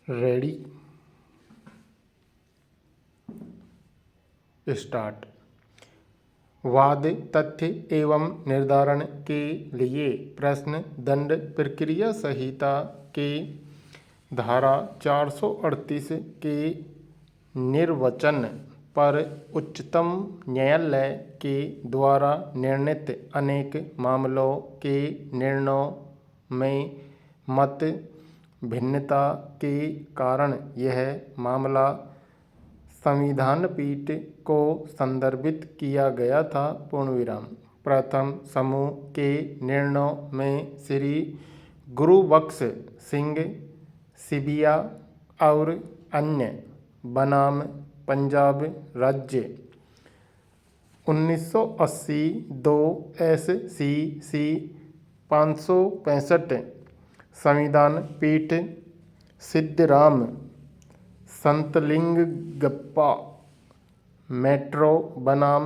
Ready start. वाद तथ्य एवं निर्धारण के लिए प्रश्न दंड प्रक्रिया संहिता के धारा 438 के निर्वचन पर उच्चतम न्यायालय के द्वारा निर्णीत अनेक मामलों के निर्णयों में मत भिन्नता के कारण यह मामला संविधान पीठ को संदर्भित किया गया था। पूर्णविराम। प्रथम समूह के निर्णयों में श्री गुरुबख्श सिंह सिबिया और अन्य बनाम पंजाब राज्य 1980 2 SCC 565 संविधान पीठ सिद्धराम संतलिंगप्पा मेट्रो बनाम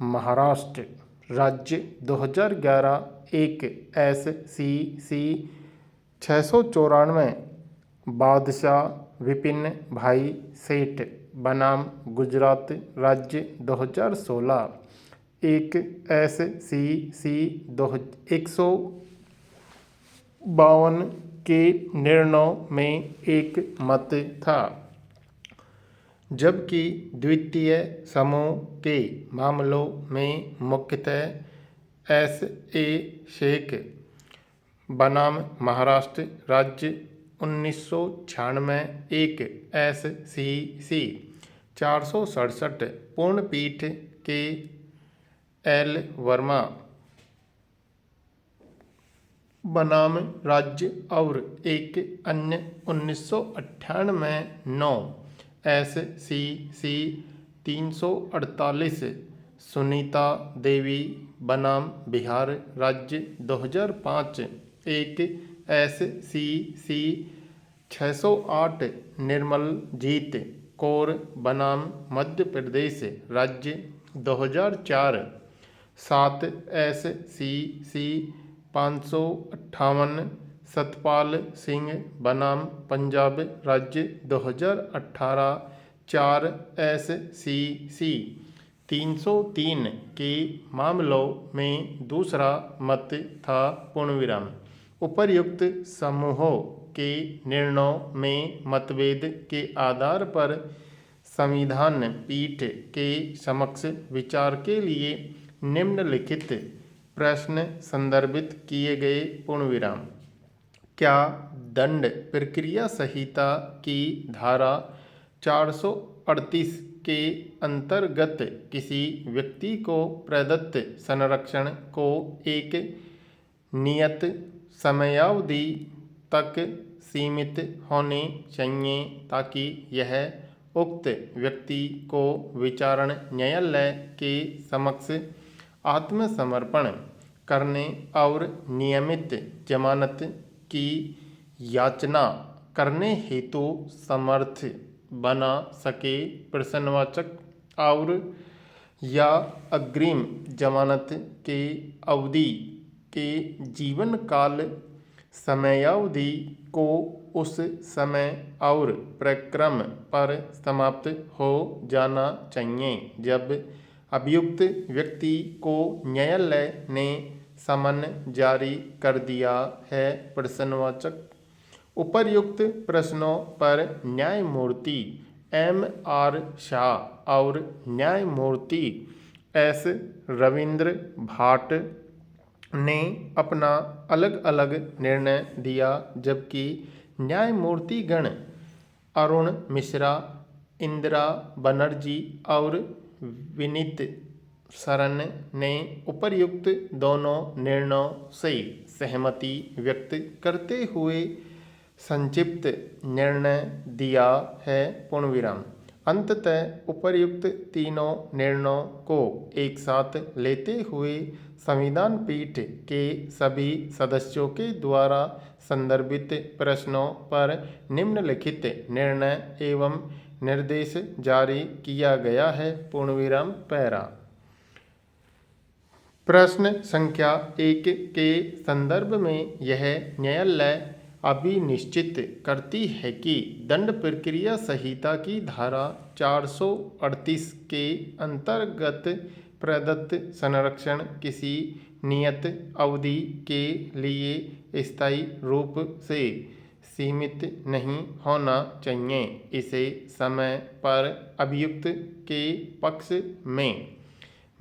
महाराष्ट्र राज्य 2011 1 SCC 694 बादशाह विपिन भाई सेठ बनाम गुजरात राज्य 2016 1 SCC 152 के निर्णयों में एक मत था, जबकि द्वितीय समूह के मामलों में मुख्यतः SA शेख बनाम महाराष्ट्र राज्य 1996 1 SCC 467 पूर्णपीठ के L वर्मा बनाम राज्य और एक अन्य 1998 9 SCC 348 सुनीता देवी बनाम बिहार राज्य 2005 1 SCC 608 निर्मलजीत कौर बनाम मध्य प्रदेश राज्य 2004 7 SCC 558 सतपाल सिंह बनाम पंजाब राज्य 2018 4 SCC 303 के मामलों में दूसरा मत था। पूर्णविराम। उपर्युक्त समूहों के निर्णयों में मतभेद के आधार पर संविधान पीठ के समक्ष विचार के लिए निम्नलिखित प्रश्न संदर्भित किए गए। पूर्णविराम। क्या दंड प्रक्रिया संहिता की धारा 438 के अंतर्गत किसी व्यक्ति को प्रदत्त संरक्षण को एक नियत समयावधि तक सीमित होनी चाहिए ताकि यह उक्त व्यक्ति को विचारण न्यायालय के समक्ष आत्मसमर्पण करने और नियमित जमानत की याचना करने हेतु समर्थ बना सके। प्रश्नवाचक और या अग्रिम जमानत के अवधि के जीवन काल समयावधि को उस समय और प्रक्रम पर समाप्त हो जाना चाहिए जब अभियुक्त व्यक्ति को न्यायालय ने समन जारी कर दिया है। प्रश्नवाचक। उपर्युक्त प्रश्नों पर न्यायमूर्ति MR शाह और न्यायमूर्ति S रविंद्र भाट ने अपना अलग अलग निर्णय दिया, जबकि न्यायमूर्तिगण अरुण मिश्रा, इंदिरा बनर्जी और विनीत सरन ने उपर्युक्त दोनों निर्णयों से सहमति व्यक्त करते हुए संक्षिप्त निर्णय दिया है। पूर्णविराम। अंततः उपर्युक्त तीनों निर्णयों को एक साथ लेते हुए संविधान पीठ के सभी सदस्यों के द्वारा संदर्भित प्रश्नों पर निम्नलिखित निर्णय एवं निर्देश जारी किया गया है। पूर्णविराम। पैरा। प्रश्न संख्या 1 के संदर्भ में यह न्यायालय अभी निश्चित करती है कि दंड प्रक्रिया संहिता की धारा 438 के अंतर्गत प्रदत्त संरक्षण किसी नियत अवधि के लिए स्थायी रूप से सीमित नहीं होना चाहिए। इसे समय पर अभियुक्त के पक्ष में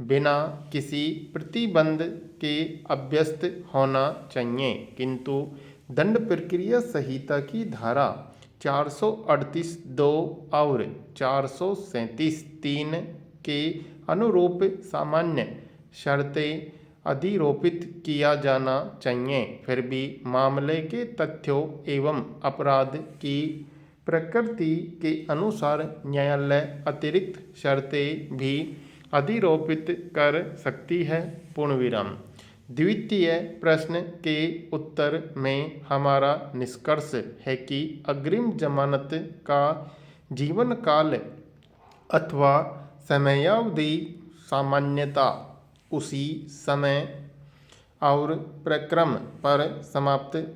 बिना किसी प्रतिबंध के अभ्यस्त होना चाहिए, किंतु दंड प्रक्रिया संहिता की धारा 438(2) और 437(3) के अनुरूप सामान्य शर्तें अधिरोपित किया जाना चाहिए। फिर भी मामले के तथ्यों एवं अपराध की प्रकृति के अनुसार न्यायालय अतिरिक्त शर्तें भी अधिरोपित कर सकती है। पूर्ण विराम। द्वितीय प्रश्न के उत्तर में हमारा निष्कर्ष है कि अग्रिम जमानत का जीवन काल अथवा समयावधि सामान्यतः उसी समय और प्रक्रम पर समाप्त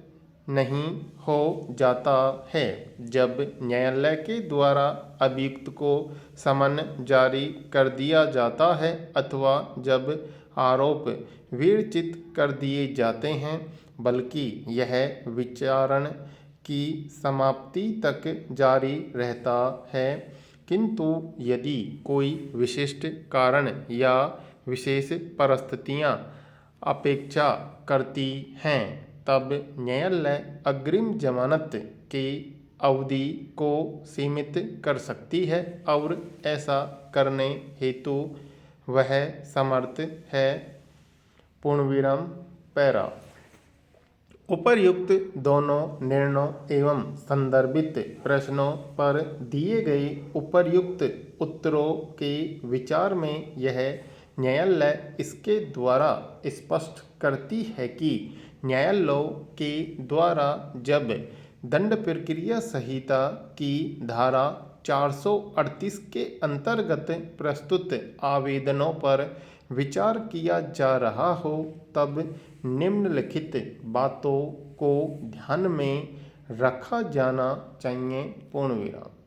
नहीं हो जाता है जब न्यायालय के द्वारा अभियुक्त को समन जारी कर दिया जाता है अथवा जब आरोप विरचित कर दिए जाते हैं, बल्कि यह विचारण की समाप्ति तक जारी रहता है। किंतु यदि कोई विशिष्ट कारण या विशेष परिस्थितियां अपेक्षा करती हैं, तब न्यायालय अग्रिम जमानत के अवधि को सीमित कर सकती है और ऐसा करने हेतु वह समर्थ है। पूर्ण विराम। पैरा। उपर्युक्त दोनों निर्णयों एवं संदर्भित प्रश्नों पर दिए गए उपर्युक्त उत्तरों के विचार में यह न्यायालय इसके द्वारा स्पष्ट करती है कि न्यायालयों के द्वारा जब दंड प्रक्रिया संहिता की धारा 438 के अंतर्गत प्रस्तुत आवेदनों पर विचार किया जा रहा हो, तब निम्नलिखित बातों को ध्यान में रखा जाना चाहिए। पूर्ण विराम।